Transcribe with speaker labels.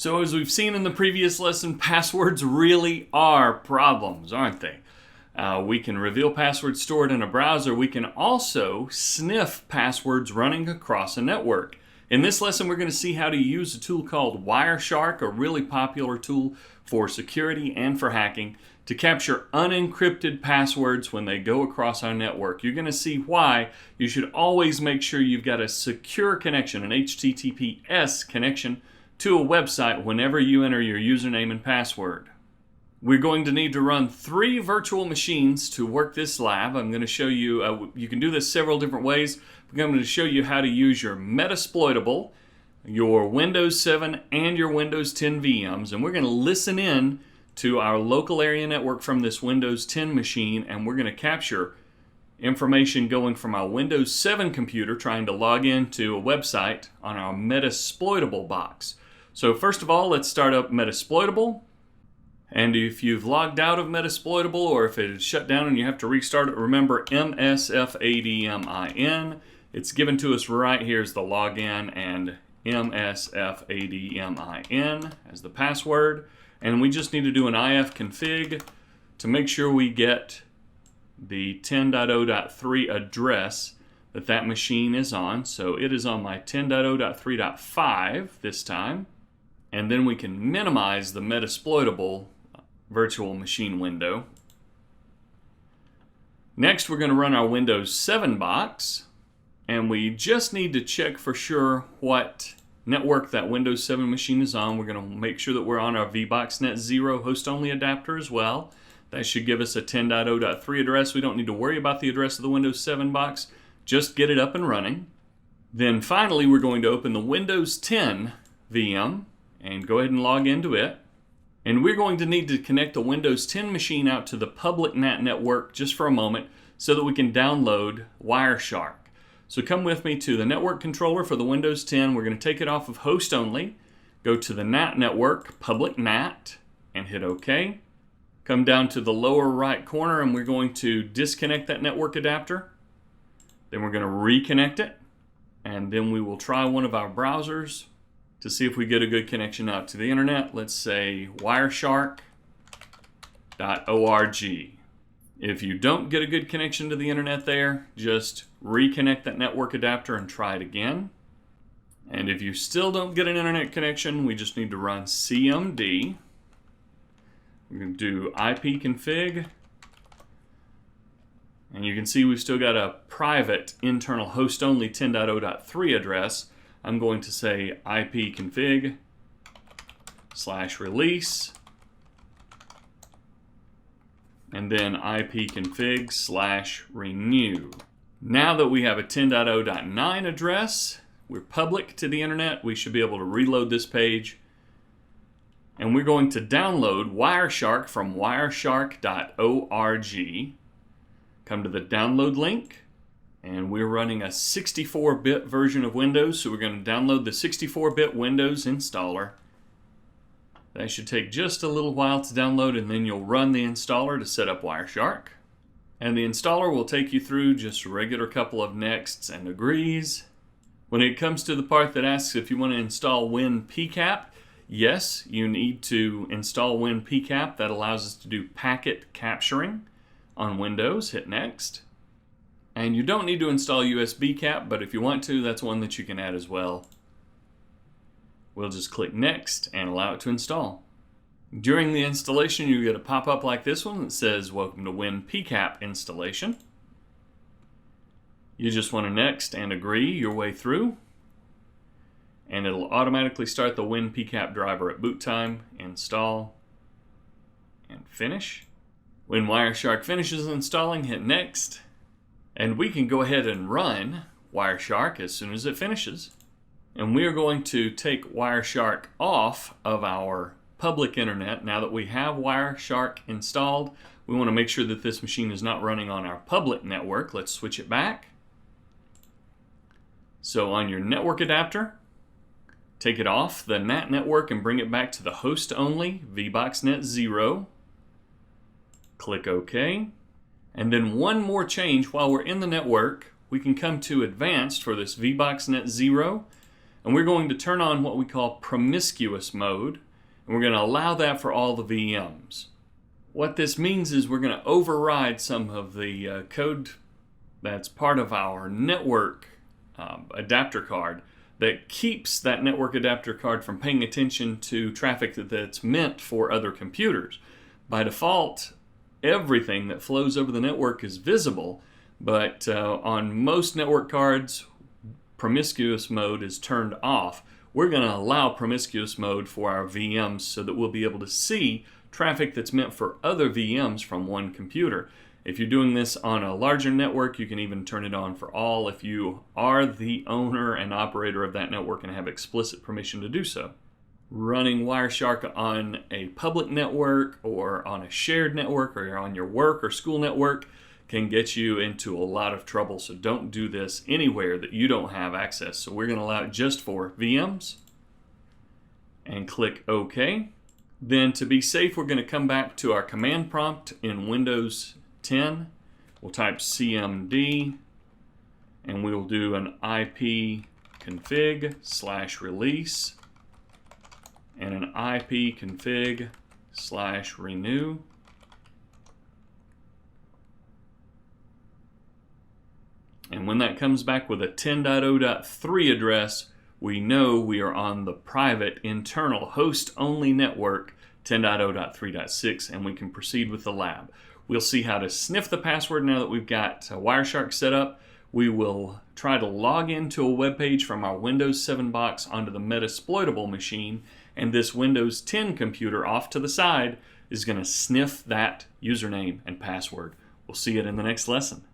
Speaker 1: So as we've seen in the previous lesson, passwords really are problems, aren't they? We can reveal passwords stored in a browser. We can also sniff passwords running across a network. In this lesson, we're going to see how to use a tool called Wireshark, a really popular tool for security and for hacking, to capture unencrypted passwords when they go across our network. You're going to see why you should always make sure you've got a secure connection, an HTTPS connection, to a website whenever you enter your username and password. We're going to need to run 3 virtual machines to work this lab. I'm going to show you, you can do this several different ways. I'm going to show you how to use your Metasploitable, your Windows 7, and your Windows 10 VMs. And we're going to listen in to our local area network from this Windows 10 machine, and we're going to capture information going from our Windows 7 computer trying to log into a website on our Metasploitable box. So first of all, let's start up Metasploitable. And if you've logged out of Metasploitable or if it's shut down and you have to restart it, remember MSFADMIN. It's given to us right here as the login and MSFADMIN as the password. And we just need to do an ifconfig to make sure we get the 10.0.3 address that machine is on. So it is on my 10.0.3.5 this time. And then we can minimize the Metasploitable virtual machine window. Next, we're going to run our Windows 7 box. And we just need to check for sure what network that Windows 7 machine is on. We're going to make sure that we're on our VBoxNet 0 host-only adapter as well. That should give us a 10.0.3 address. We don't need to worry about the address of the Windows 7 box. Just get it up and running. Then finally, we're going to open the Windows 10 VM and go ahead and log into it. And we're going to need to connect the Windows 10 machine out to the public NAT network just for a moment so that we can download Wireshark. So come with me to the network controller for the Windows 10. We're going to take it off of host only, go to the NAT network, public NAT, and hit OK. Come down to the lower right corner and we're going to disconnect that network adapter. Then we're going to reconnect it. And then we will try one of our browsers to see if we get a good connection out to the internet. Let's say wireshark.org. If you don't get a good connection to the internet there, just reconnect that network adapter and try it again. And if you still don't get an internet connection, we just need to run cmd. We're going to do ipconfig. And you can see we've still got a private internal host-only 10.0.3 address. I'm going to say ipconfig/release and then ipconfig/renew. Now that we have a 10.0.9 address, we're public to the internet, we should be able to reload this page. And we're going to download Wireshark from wireshark.org. Come to the download link. And we're running a 64-bit version of Windows, so we're going to download the 64-bit Windows installer. That should take just a little while to download, and then you'll run the installer to set up Wireshark. And the installer will take you through just a regular couple of nexts and agrees. When it comes to the part that asks if you want to install WinPCAP, yes, you need to install WinPCAP. That allows us to do packet capturing on Windows. Hit Next. And you don't need to install USB cap, but if you want to, that's one that you can add as well. We'll just click Next and allow it to install. During the installation, you get a pop-up like this one that says, "Welcome to WinPCAP installation." You just want to Next and agree your way through. And it'll automatically start the WinPCAP driver at boot time, install, and finish. When Wireshark finishes installing, hit Next. And we can go ahead and run Wireshark as soon as it finishes. And we are going to take Wireshark off of our public internet. Now that we have Wireshark installed, we want to make sure that this machine is not running on our public network. Let's switch it back. So on your network adapter, take it off the NAT network and bring it back to the host-only VBoxNet 0. Click OK. And then one more change while we're in the network. We can come to Advanced for this VBoxNet 0. And we're going to turn on what we call promiscuous mode, and we're going to allow that for all the VMs. What this means is we're going to override some of the code that's part of our network adapter card that keeps that network adapter card from paying attention to traffic that's meant for other computers. By default, everything that flows over the network is visible, but on most network cards, promiscuous mode is turned off. We're going to allow promiscuous mode for our VMs so that we'll be able to see traffic that's meant for other VMs from one computer. If you're doing this on a larger network, you can even turn it on for all if you are the owner and operator of that network and have explicit permission to do so. Running Wireshark on a public network or on a shared network or on your work or school network can get you into a lot of trouble, so don't do this anywhere that you don't have access. So we're going to allow it just for VMs and click OK. Then to be safe, we're going to come back to our command prompt in Windows 10. We'll type cmd and we'll do an IP config/release and an IP config/renew. And when that comes back with a 10.0.3 address, we know we are on the private internal host-only network 10.0.3.6, and we can proceed with the lab. We'll see how to sniff the password now that we've got Wireshark set up. We will try to log into a web page from our Windows 7 box onto the Metasploitable machine, and this Windows 10 computer off to the side is going to sniff that username and password. We'll see it in the next lesson.